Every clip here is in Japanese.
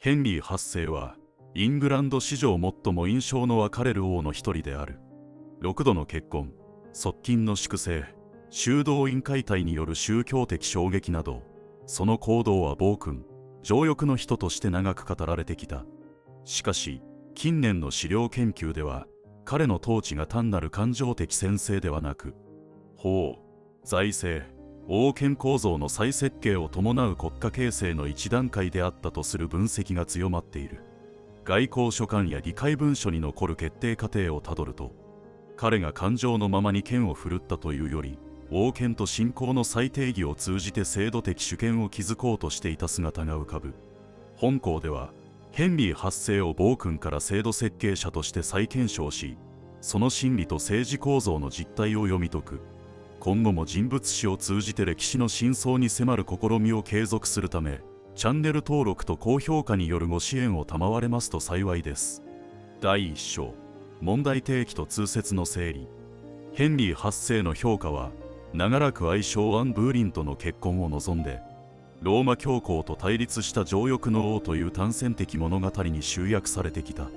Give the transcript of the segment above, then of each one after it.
ヘンリー8世はイングランド史上最も印象の分かれる王の一人である。6度の結婚、側近の粛清、修道院解体による宗教的衝撃など、その行動は暴君、情欲の人として長く語られてきた。しかし、近年の史料研究では、彼の統治が単なる感情的専制ではなく、法、財政、王権構造の再設計を伴う国家形成の一段階であったとする分析が強まっている。外交書簡や議会文書に残る決定過程をたどると、彼が感情のままに剣を振るったというより、王権と信仰の再定義を通じて制度的主権を築こうとしていた姿が浮かぶ。本項では、ヘンリー8世を暴君から制度設計者として再検証し、その心理と政治構造の実態を読み解く。今後も人物史を通じて歴史の真相に迫る試みを継続するため、チャンネル登録と高評価によるご支援を賜れますと幸いです。第1章、問題提起と通説の整理。ヘンリー8世の評価は、長らく愛称アン・ブーリンとの結婚を望んで、ローマ教皇と対立した情欲の王という単線的物語に集約されてきた。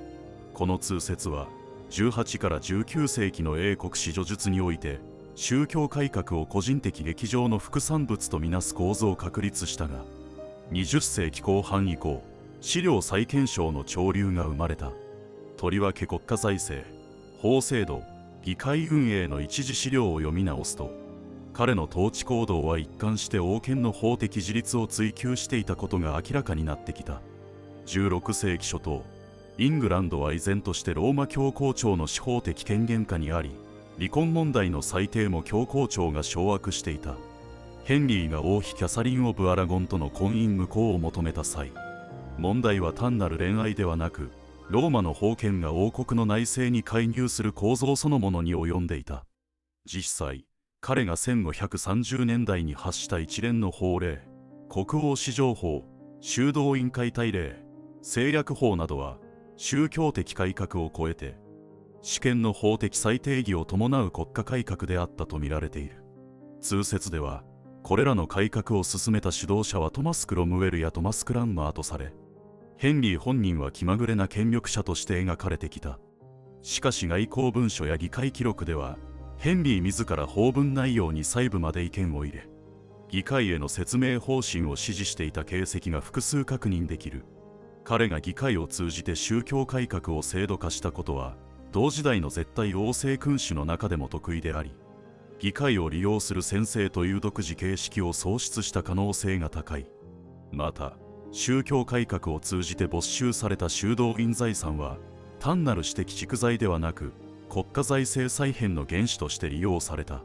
この通説は、18から19世紀の英国史叙述において、宗教改革を個人的劇場の副産物とみなす構図を確立したが、20世紀後半以降、資料再検証の潮流が生まれた。とりわけ国家財政、法制度、議会運営の一次資料を読み直すと、彼の統治行動は一貫して王権の法的自立を追求していたことが明らかになってきた。16世紀初頭、イングランドは依然としてローマ教皇庁の司法的権限下にあり、離婚問題の裁定も教皇庁が掌握していた。ヘンリーが王妃キャサリン・オブ・アラゴンとの婚姻無効を求めた際、問題は単なる恋愛ではなく、ローマの封建が王国の内政に介入する構造そのものに及んでいた。実際、彼が1530年代に発した一連の法令、国王史上法、修道院解体令、政略法などは、宗教的改革を超えて、主権の法的再定義を伴う国家改革であったと見られている。通説では、これらの改革を進めた指導者はトマス・クロムウェルやトマス・クランマーとされ、ヘンリー本人は気まぐれな権力者として描かれてきた。しかし外交文書や議会記録では、ヘンリー自ら法文内容に細部まで意見を入れ、議会への説明方針を指示していた形跡が複数確認できる。彼が議会を通じて宗教改革を制度化したことは、同時代の絶対王政君主の中でも得意であり、議会を利用する専制という独自形式を創出した可能性が高い。また、宗教改革を通じて没収された修道院財産は、単なる私的蓄財ではなく、国家財政再編の原資として利用された。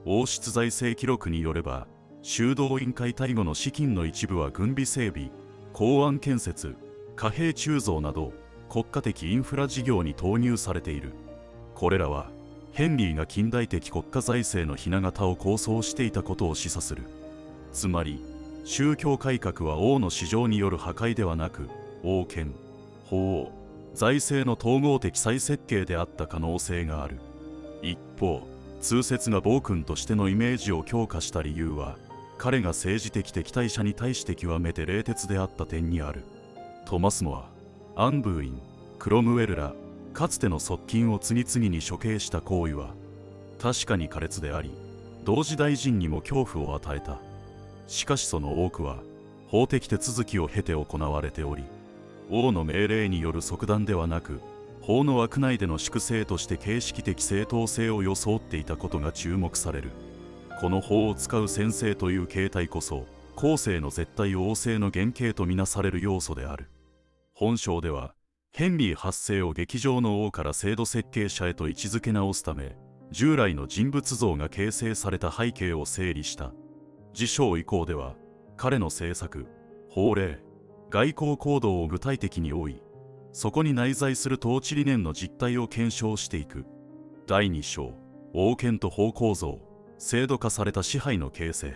王室財政記録によれば、修道院解体後の資金の一部は軍備整備、港湾建設、貨幣鋳造など国家的インフラ事業に投入されている。これらはヘンリーが近代的国家財政のひな形を構想していたことを示唆する。つまり宗教改革は王の至上による破壊ではなく、王権、法、財政の統合的再設計であった可能性がある。一方、通説が暴君としてのイメージを強化した理由は、彼が政治的敵対者に対して極めて冷徹であった点にある。トマス・モア、アン・ブーイン、クロムウェルらかつての側近を次々に処刑した行為は確かに苛烈であり、同時大臣にも恐怖を与えた。しかしその多くは法的手続きを経て行われており、王の命令による即断ではなく、法の枠内での粛清として形式的正当性を装っていたことが注目される。この法を使う専制という形態こそ、後世の絶対王政の原型とみなされる要素である。本章では、ヘンリー8世を劇場の王から制度設計者へと位置づけ直すため、従来の人物像が形成された背景を整理した。次章以降では、彼の政策、法令、外交行動を具体的に追い、そこに内在する統治理念の実態を検証していく。第2章、王権と法構造、制度化された支配の形成。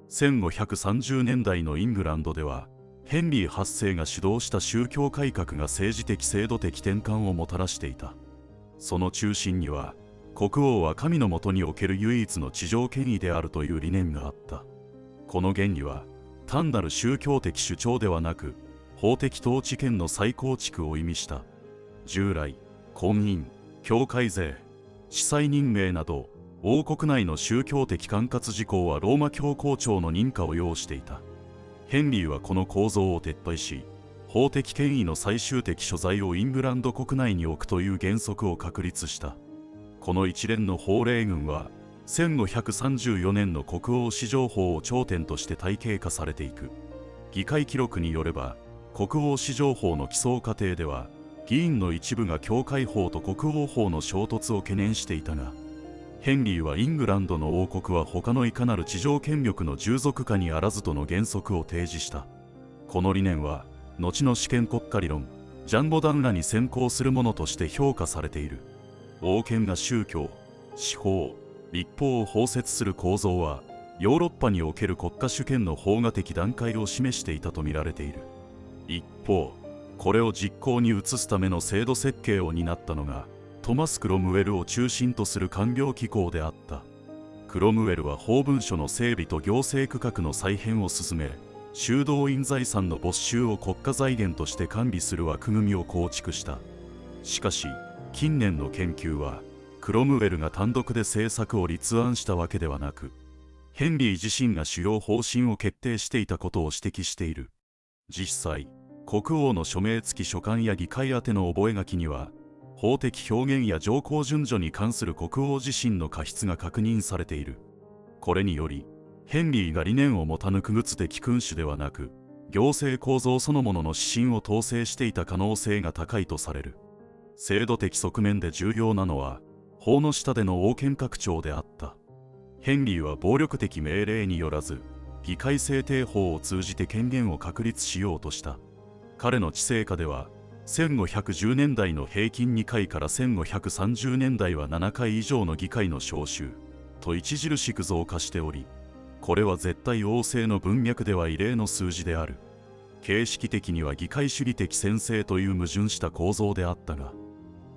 1530年代のイングランドでは、ヘンリー8世が主導した宗教改革が政治的制度的転換をもたらしていた。その中心には、国王は神の下における唯一の地上権威であるという理念があった。この原理は、単なる宗教的主張ではなく、法的統治権の再構築を意味した。従来、婚姻、教会税、司祭任命など王国内の宗教的管轄事項はローマ教皇庁の認可を要していた。ヘンリーはこの構造を撤廃し、法的権威の最終的所在をイングランド国内に置くという原則を確立した。この一連の法令群は1534年の国王史上法を頂点として体系化されていく。議会記録によれば、国王史上法の起草過程では議員の一部が教会法と国王法の衝突を懸念していたが、ヘンリーはイングランドの王国は他のいかなる地上権力の従属下にあらずとの原則を提示した。この理念は後の主権国家理論ジャンボダンらに先行するものとして評価されている。王権が宗教、司法、立法を包摂する構造はヨーロッパにおける国家主権の法画的段階を示していたとみられている。一方、これを実行に移すための制度設計を担ったのがトマス・クロムウェルを中心とする官僚機構であった。クロムウェルは法文書の整備と行政区画の再編を進め、修道院財産の没収を国家財源として管理する枠組みを構築した。しかし近年の研究はクロムウェルが単独で政策を立案したわけではなく、ヘンリー自身が主要方針を決定していたことを指摘している。実際、国王の署名付き書簡や議会宛ての覚書には法的表現や条項順序に関する国王自身の過失が確認されている。これによりヘンリーが理念を持たぬ区別的君主ではなく、行政構造そのものの指針を統制していた可能性が高いとされる。制度的側面で重要なのは法の下での王権拡張であった。ヘンリーは暴力的命令によらず議会制定法を通じて権限を確立しようとした。彼の治世下では1510年代の平均2回から1530年代は7回以上の議会の招集と著しく増加しており、これは絶対王政の文脈では異例の数字である。形式的には議会主義的専制という矛盾した構造であったが、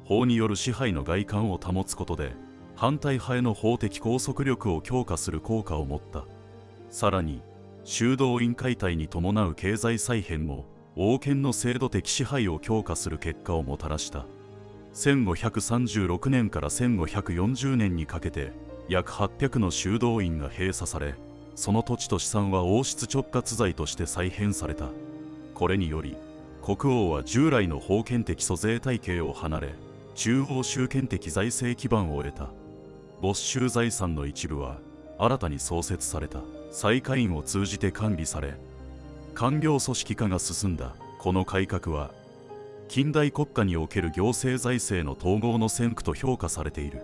法による支配の外観を保つことで反対派への法的拘束力を強化する効果を持った。さらに修道院解体に伴う経済再編も王権の制度的支配を強化する結果をもたらした。1536年から1540年にかけて約800の修道院が閉鎖され、その土地と資産は王室直轄財として再編された。これにより国王は従来の封建的租税体系を離れ、中央集権的財政基盤を得た。没収財産の一部は新たに創設された裁下院を通じて管理され、官僚組織化が進んだ。この改革は近代国家における行政財政の統合の先駆と評価されている。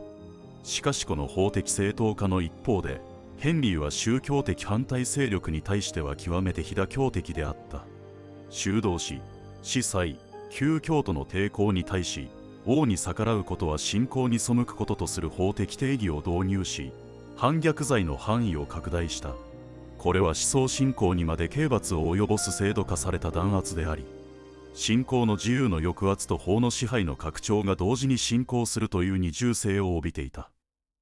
しかしこの法的正当化の一方で、ヘンリーは宗教的反対勢力に対しては極めて非妥協的であった。修道士、司祭、旧教徒の抵抗に対し、王に逆らうことは信仰に背くこととする法的定義を導入し、反逆罪の範囲を拡大した。これは思想信仰にまで刑罰を及ぼす制度化された弾圧であり、信仰の自由の抑圧と法の支配の拡張が同時に進行するという二重性を帯びていた。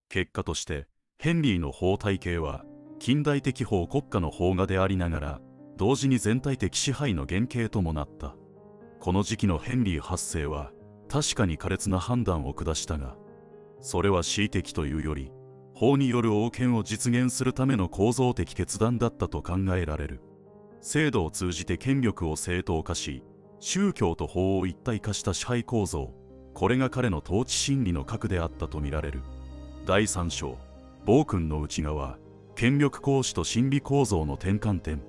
結果としてヘンリーの法体系は近代的法国家の法画でありながら、同時に全体的支配の原型ともなった。この時期のヘンリー8世は確かに苛烈な判断を下したが、それは恣意的というより法による王権を実現するための構造的決断だったと考えられる。制度を通じて権力を正当化し、宗教と法を一体化した支配構造、これが彼の統治心理の核であったとみられる。第3章、暴君の内側、権力行使と心理構造の転換点。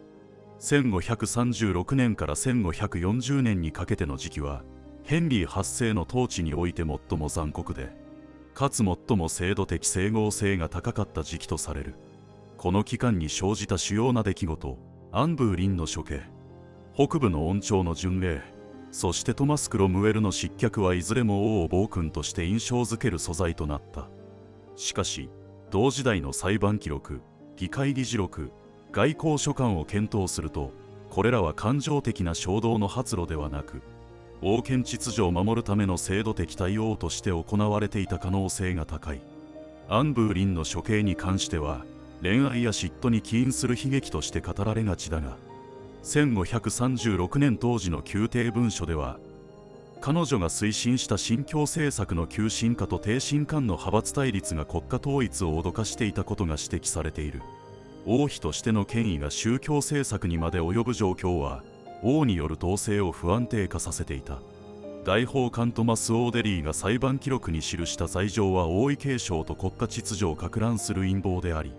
1536年から1540年にかけての時期は、ヘンリー8世の統治において最も残酷で、かつ最も制度的整合性が高かった時期とされる。この期間に生じた主要な出来事、アンブーリンの処刑、北部の王朝の巡礼、そしてトマス・クロムウェルの失脚はいずれも王を暴君として印象づける素材となった。しかし、同時代の裁判記録、議会議事録、外交書簡を検討すると、これらは感情的な衝動の発露ではなく、王権秩序を守るための制度的対応として行われていた可能性が高い。アンブーリンの処刑に関しては、恋愛や嫉妬に起因する悲劇として語られがちだが、1536年当時の宮廷文書では、彼女が推進した新教政策の急進化と低進間の派閥対立が国家統一を脅かしていたことが指摘されている。王妃としての権威が宗教政策にまで及ぶ状況は、王による統制を不安定化させていた。大法官トマス・オーデリーが裁判記録に記した罪状は王位継承と国家秩序を撹乱する陰謀であり、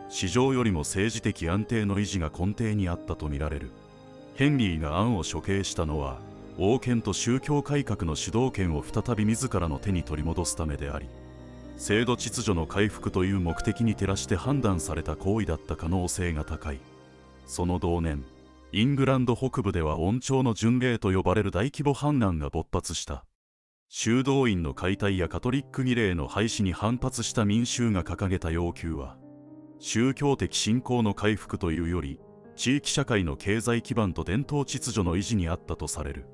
史上よりも政治的安定の維持が根底にあったとみられる。ヘンリーが案を処刑したのは、王権と宗教改革の主導権を再び自らの手に取り戻すためであり、制度秩序の回復という目的に照らして判断された行為だった可能性が高い。その同年、イングランド北部では恩寵の巡礼と呼ばれる大規模反乱が勃発した。修道院の解体やカトリック儀礼の廃止に反発した民衆が掲げた要求は、宗教的信仰の回復というより、地域社会の経済基盤と伝統秩序の維持にあったとされる。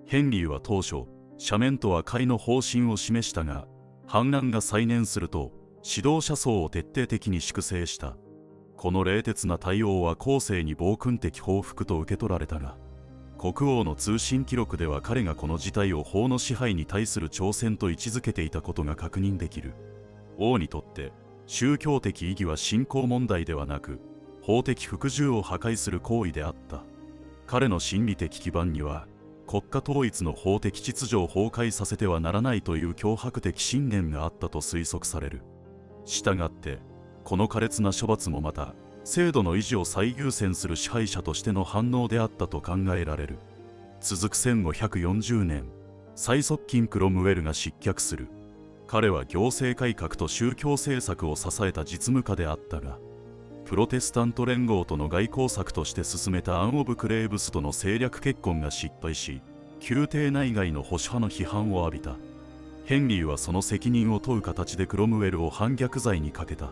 ヘンリーは当初、赦免と和解の方針を示したが、反乱が再燃すると、指導者層を徹底的に粛清した。この冷徹な対応は後世に暴君的報復と受け取られたが、国王の通信記録では彼がこの事態を法の支配に対する挑戦と位置づけていたことが確認できる。王にとって、宗教的意義は信仰問題ではなく、法的服従を破壊する行為であった。彼の心理的基盤には、国家統一の法的秩序を崩壊させてはならないという強迫的信念があったと推測される。したがって、この苛烈な処罰もまた、制度の維持を最優先する支配者としての反応であったと考えられる。続く1540年、最側近クロムウェルが失脚する。彼は行政改革と宗教政策を支えた実務家であったが、プロテスタント連合との外交策として進めたアン・オブ・クレーブスとの政略結婚が失敗し、宮廷内外の保守派の批判を浴びた。ヘンリーはその責任を問う形でクロムウェルを反逆罪にかけた。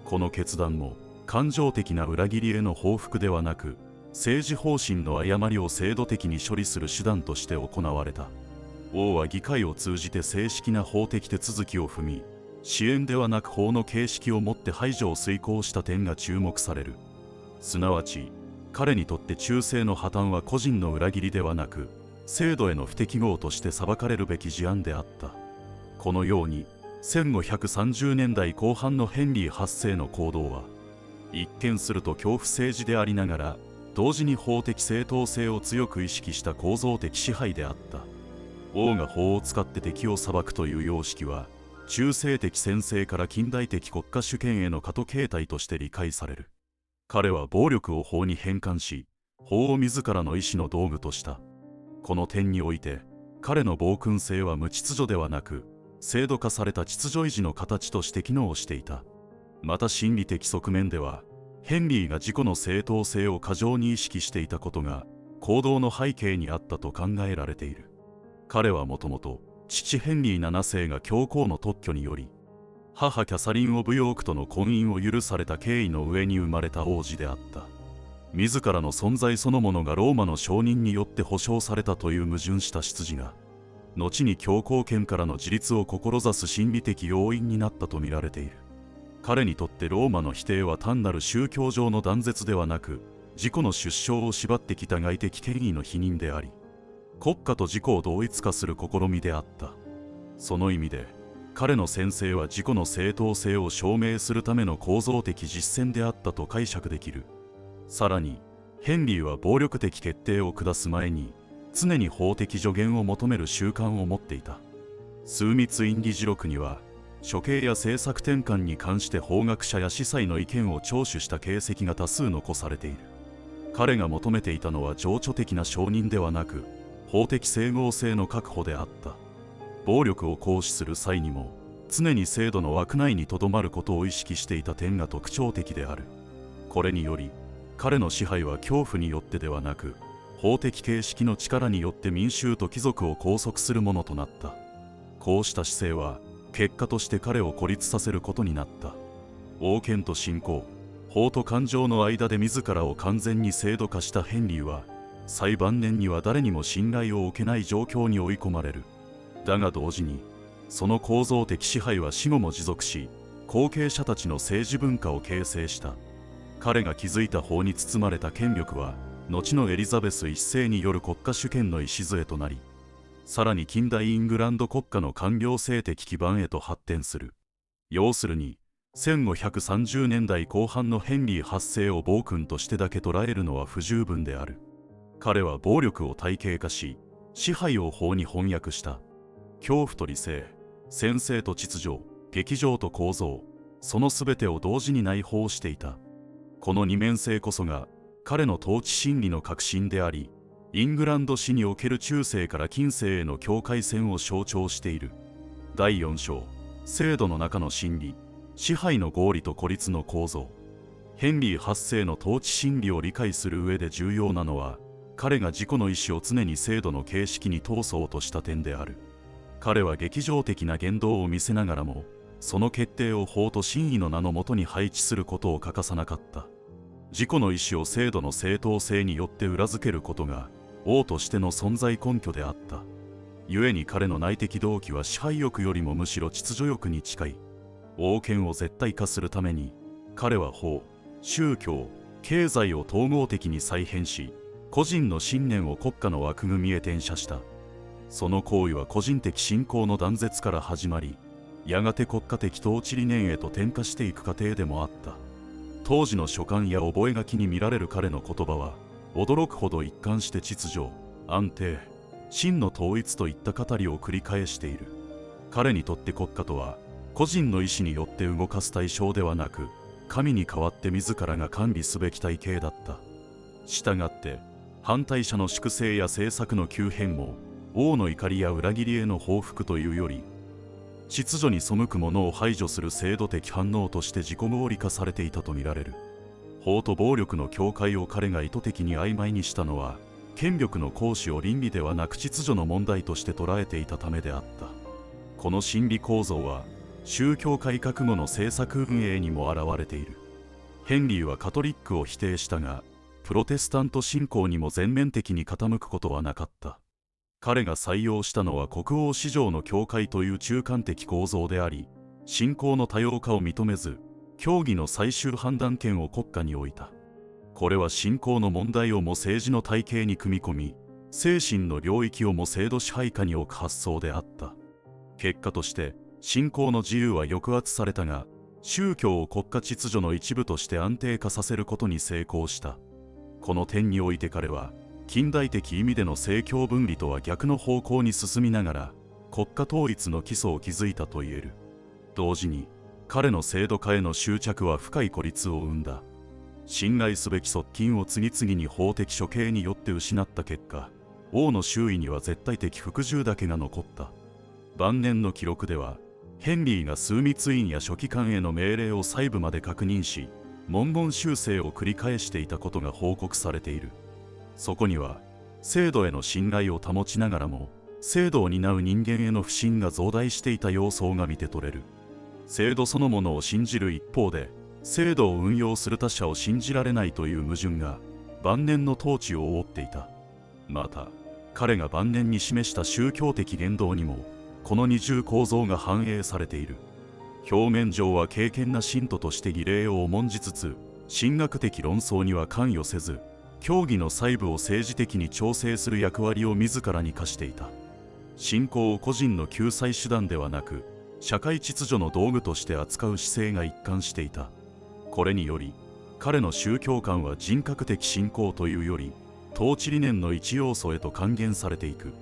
この決断も感情的な裏切りへの報復ではなく、政治方針の誤りを制度的に処理する手段として行われた。王は議会を通じて正式な法的手続きを踏み、支援ではなく法の形式をもって排除を遂行した点が注目される。すなわち、彼にとって忠誠の破綻は個人の裏切りではなく、制度への不適合として裁かれるべき事案であった。このように、1530年代後半のヘンリー8世の行動は、一見すると恐怖政治でありながら、同時に法的正当性を強く意識した構造的支配であった。王が法を使って敵を裁くという様式は、中世的専制から近代的国家主権への過渡形態として理解される。彼は暴力を法に変換し、法を自らの意志の道具とした。この点において、彼の暴君性は無秩序ではなく、制度化された秩序維持の形として機能していた。また心理的側面では、ヘンリーが自己の正当性を過剰に意識していたことが、行動の背景にあったと考えられている。彼はもともと、父ヘンリー7世が教皇の特許により、母キャサリン・オブ・ヨークとの婚姻を許された経緯の上に生まれた王子であった。自らの存在そのものがローマの承認によって保障されたという矛盾した出自が、後に教皇権からの自立を志す心理的要因になったと見られている。彼にとってローマの否定は単なる宗教上の断絶ではなく、自己の出生を縛ってきた外的権威の否認であり、国家と自己を同一化する試みであった。その意味で、彼の専制は自己の正当性を証明するための構造的実践であったと解釈できる。さらに、ヘンリーは暴力的決定を下す前に、常に法的助言を求める習慣を持っていた。枢密院議事録には、処刑や政策転換に関して法学者や司祭の意見を聴取した形跡が多数残されている。彼が求めていたのは情緒的な承認ではなく、法的整合性の確保であった。暴力を行使する際にも、常に制度の枠内にとどまることを意識していた点が特徴的である。これにより、彼の支配は恐怖によってではなく、法的形式の力によって民衆と貴族を拘束するものとなった。こうした姿勢は、結果として彼を孤立させることになった。王権と信仰、法と感情の間で自らを完全に制度化したヘンリーは、最晩年には誰にも信頼を置けない状況に追い込まれる。だが同時に、その構造的支配は死後も持続し、後継者たちの政治文化を形成した。彼が築いた法に包まれた権力は、後のエリザベス一世による国家主権の礎となり、さらに近代イングランド国家の官僚制的基盤へと発展する。要するに1530年代後半のヘンリー8世を暴君としてだけ捉えるのは不十分である。彼は暴力を体系化し、支配を法に翻訳した。恐怖と理性、専制と秩序、劇場と構造、その全てを同時に内包していた。この二面性こそが彼の統治真理の核心であり、イングランド史における中世から近世への境界線を象徴している。第4章、制度の中の真理、支配の合理と孤立の構造。ヘンリー8世の統治真理を理解する上で重要なのは、彼が自己の意志を常に制度の形式に通そうとした点である。彼は劇場的な言動を見せながらも、その決定を法と真意の名のもとに配置することを欠かさなかった。自己の意志を制度の正当性によって裏付けることが王としての存在根拠であった。故に彼の内的動機は支配欲よりもむしろ秩序欲に近い。王権を絶対化するために、彼は法、宗教、経済を統合的に再編し、個人の信念を国家の枠組みへ転写した。その行為は個人的信仰の断絶から始まり、やがて国家的統治理念へと転化していく過程でもあった。当時の書簡や覚書に見られる彼の言葉は、驚くほど一貫して秩序、安定、真の統一といった語りを繰り返している。彼にとって国家とは、個人の意志によって動かす対象ではなく、神に代わって自らが管理すべき体系だった。したがって、反対者の粛清や政策の急変も、王の怒りや裏切りへの報復というより、秩序に背く者を排除する制度的反応として自己合理化されていたとみられる。法と暴力の境界を彼が意図的に曖昧にしたのは、権力の行使を倫理ではなく秩序の問題として捉えていたためであった。この心理構造は、宗教改革後の政策運営にも現れている。ヘンリーはカトリックを否定したが、プロテスタント信仰にも全面的に傾くことはなかった。彼が採用したのは国王至上の教会という中間的構造であり、信仰の多様化を認めず、教義の最終判断権を国家に置いた。これは信仰の問題をも政治の体系に組み込み、精神の領域をも制度支配下に置く発想であった。結果として、信仰の自由は抑圧されたが、宗教を国家秩序の一部として安定化させることに成功した。この点において彼は、近代的意味での政教分離とは逆の方向に進みながら、国家統一の基礎を築いたと言える。同時に、彼の制度化への執着は深い孤立を生んだ。信頼すべき側近を次々に法的処刑によって失った結果、王の周囲には絶対的服従だけが残った。晩年の記録では、ヘンリーが枢密院や書記官への命令を細部まで確認し、文言修正を繰り返していたことが報告されている。そこには、制度への信頼を保ちながらも、制度を担う人間への不信が増大していた様相が見て取れる。制度そのものを信じる一方で、制度を運用する他者を信じられないという矛盾が、晩年の統治を覆っていた。また、彼が晩年に示した宗教的言動にも、この二重構造が反映されている。表面上は敬虔な信徒として儀礼を重んじつつ、神学的論争には関与せず、教義の細部を政治的に調整する役割を自らに課していた。信仰を個人の救済手段ではなく、社会秩序の道具として扱う姿勢が一貫していた。これにより、彼の宗教観は人格的信仰というより、統治理念の一要素へと還元されていく。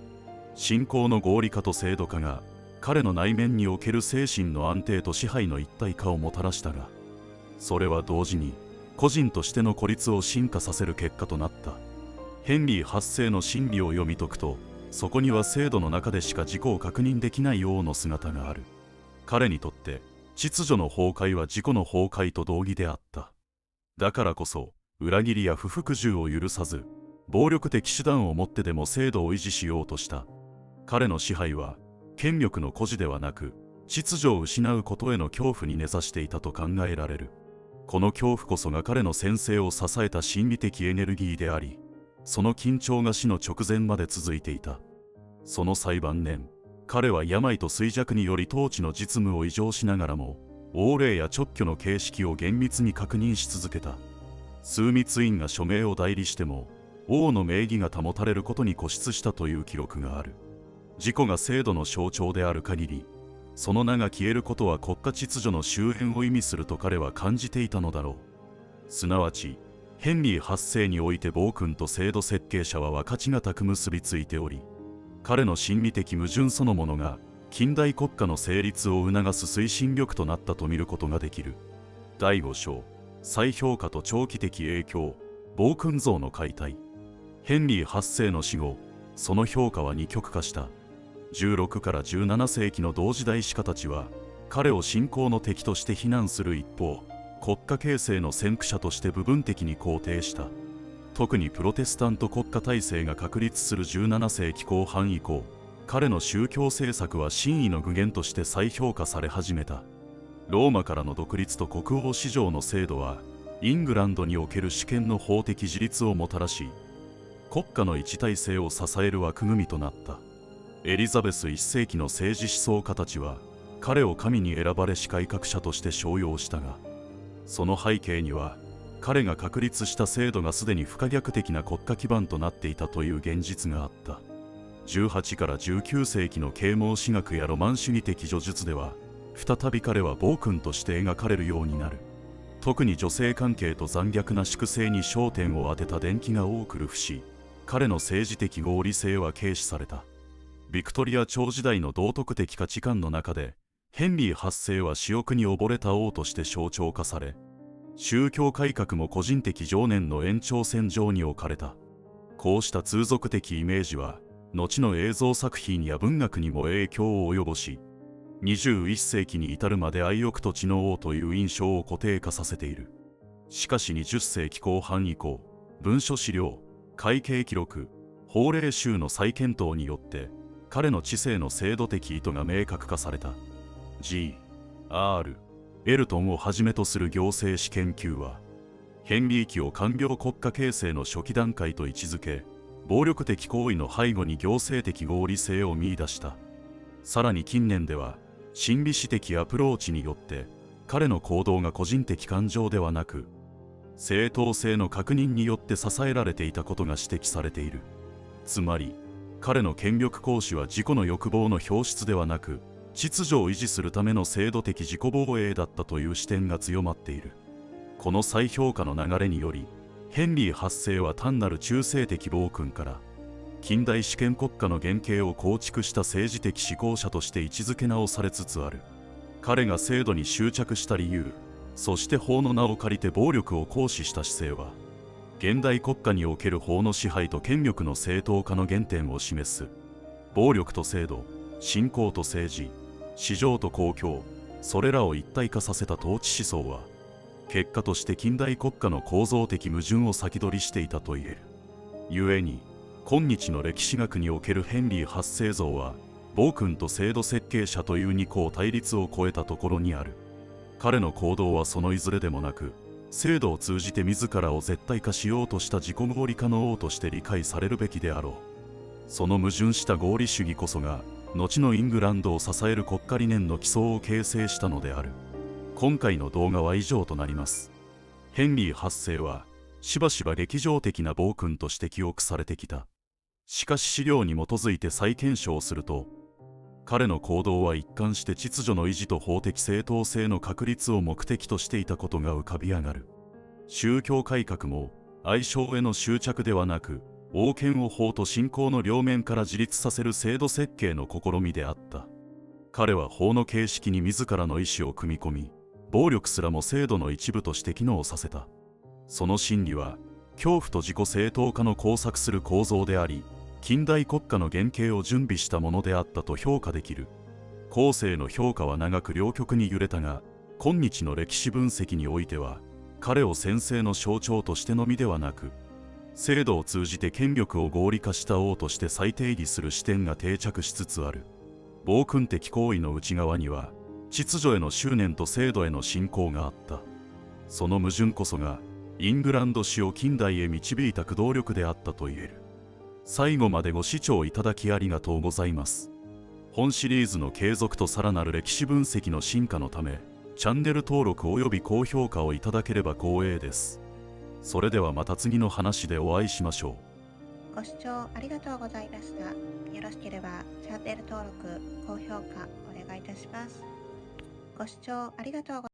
信仰の合理化と制度化が、彼の内面における精神の安定と支配の一体化をもたらしたが、それは同時に、個人としての孤立を進化させる結果となった。ヘンリー8世の真理を読み解くと、そこには制度の中でしか自己を確認できない王の姿がある。彼にとって、秩序の崩壊は自己の崩壊と同義であった。だからこそ、裏切りや不服従を許さず、暴力的手段をもってでも制度を維持しようとした。彼の支配は、権力の誇示ではなく、秩序を失うことへの恐怖に根ざしていたと考えられる。この恐怖こそが彼の専制を支えた心理的エネルギーであり、その緊張が死の直前まで続いていた。その最晩年、彼は病と衰弱により統治の実務を異常しながらも、王令や勅許の形式を厳密に確認し続けた。枢密院が署名を代理しても、王の名義が保たれることに固執したという記録がある。自己が制度の象徴である限り、その名が消えることは国家秩序の終焉を意味すると彼は感じていたのだろう。すなわち、ヘンリー8世において暴君と制度設計者は分かちがたく結びついており、彼の心理的矛盾そのものが近代国家の成立を促す推進力となったと見ることができる。第5章、再評価と長期的影響、暴君像の解体。ヘンリー8世の死後、その評価は二極化した。16から17世紀の同時代史家たちは、彼を信仰の敵として非難する一方、国家形成の先駆者として部分的に肯定した。特にプロテスタント国家体制が確立する17世紀後半以降、彼の宗教政策は真意の具現として再評価され始めた。ローマからの独立と国王史上の制度は、イングランドにおける主権の法的自立をもたらし、国家の一体性を支える枠組みとなった。エリザベス1世紀の政治思想家たちは、彼を神に選ばれし改革者として称揚したが、その背景には、彼が確立した制度がすでに不可逆的な国家基盤となっていたという現実があった。18から19世紀の啓蒙史学やロマン主義的叙述では、再び彼は暴君として描かれるようになる。特に女性関係と残虐な粛清に焦点を当てた伝記が多く流布し、彼の政治的合理性は軽視された。ビクトリア朝時代の道徳的価値観の中で、ヘンリー8世は私欲に溺れた王として象徴化され、宗教改革も個人的情念の延長線上に置かれた。こうした通俗的イメージは、後の映像作品や文学にも影響を及ぼし、21世紀に至るまで愛欲と知の王という印象を固定化させている。しかし20世紀後半以降、文書資料、会計記録、法令集の再検討によって、彼の知性の制度的意図が明確化された。G.R. エルトンをはじめとする行政史研究は、ヘンリー期を官僚国家形成の初期段階と位置づけ、暴力的行為の背後に行政的合理性を見出した。さらに近年では、心理史的アプローチによって、彼の行動が個人的感情ではなく、正当性の確認によって支えられていたことが指摘されている。つまり、彼の権力行使は自己の欲望の表出ではなく、秩序を維持するための制度的自己防衛だったという視点が強まっている。この再評価の流れにより、ヘンリー8世は単なる中性的暴君から、近代主権国家の原型を構築した政治的思考者として位置づけ直されつつある。彼が制度に執着した理由、そして法の名を借りて暴力を行使した姿勢は、現代国家における法の支配と権力の正当化の原点を示す。暴力と制度、信仰と政治、市場と公共、それらを一体化させた統治思想は、結果として近代国家の構造的矛盾を先取りしていたと言える。故に、今日の歴史学におけるヘンリー8世像は、暴君と制度設計者という二項対立を超えたところにある。彼の行動はそのいずれでもなく、制度を通じて自らを絶対化しようとした自己合理化の王として理解されるべきであろう。その矛盾した合理主義こそが、後のイングランドを支える国家理念の基礎を形成したのである。今回の動画は以上となります。ヘンリー8世は、しばしば歴史的な暴君として記憶されてきた。しかし資料に基づいて再検証すると、彼の行動は一貫して秩序の維持と法的正当性の確立を目的としていたことが浮かび上がる。宗教改革も愛称への執着ではなく、王権を法と信仰の両面から自立させる制度設計の試みであった。彼は法の形式に自らの意志を組み込み、暴力すらも制度の一部として機能させた。その真理は、恐怖と自己正当化の交錯する構造であり、近代国家の原型を準備したものであったと評価できる。後世の評価は長く両極に揺れたが、今日の歴史分析においては、彼を専制の象徴としてのみではなく、制度を通じて権力を合理化した王として再定義する視点が定着しつつある。暴君的行為の内側には、秩序への執念と制度への信仰があった。その矛盾こそが、イングランド史を近代へ導いた駆動力であったと言える。最後までご視聴いただきありがとうございます。本シリーズの継続とさらなる歴史分析の進化のため、チャンネル登録および高評価をいただければ光栄です。それではまた次の話でお会いしましょう。ご視聴ありがとうございました。よろしければチャンネル登録、高評価お願いいたします。ご視聴ありがとうございました。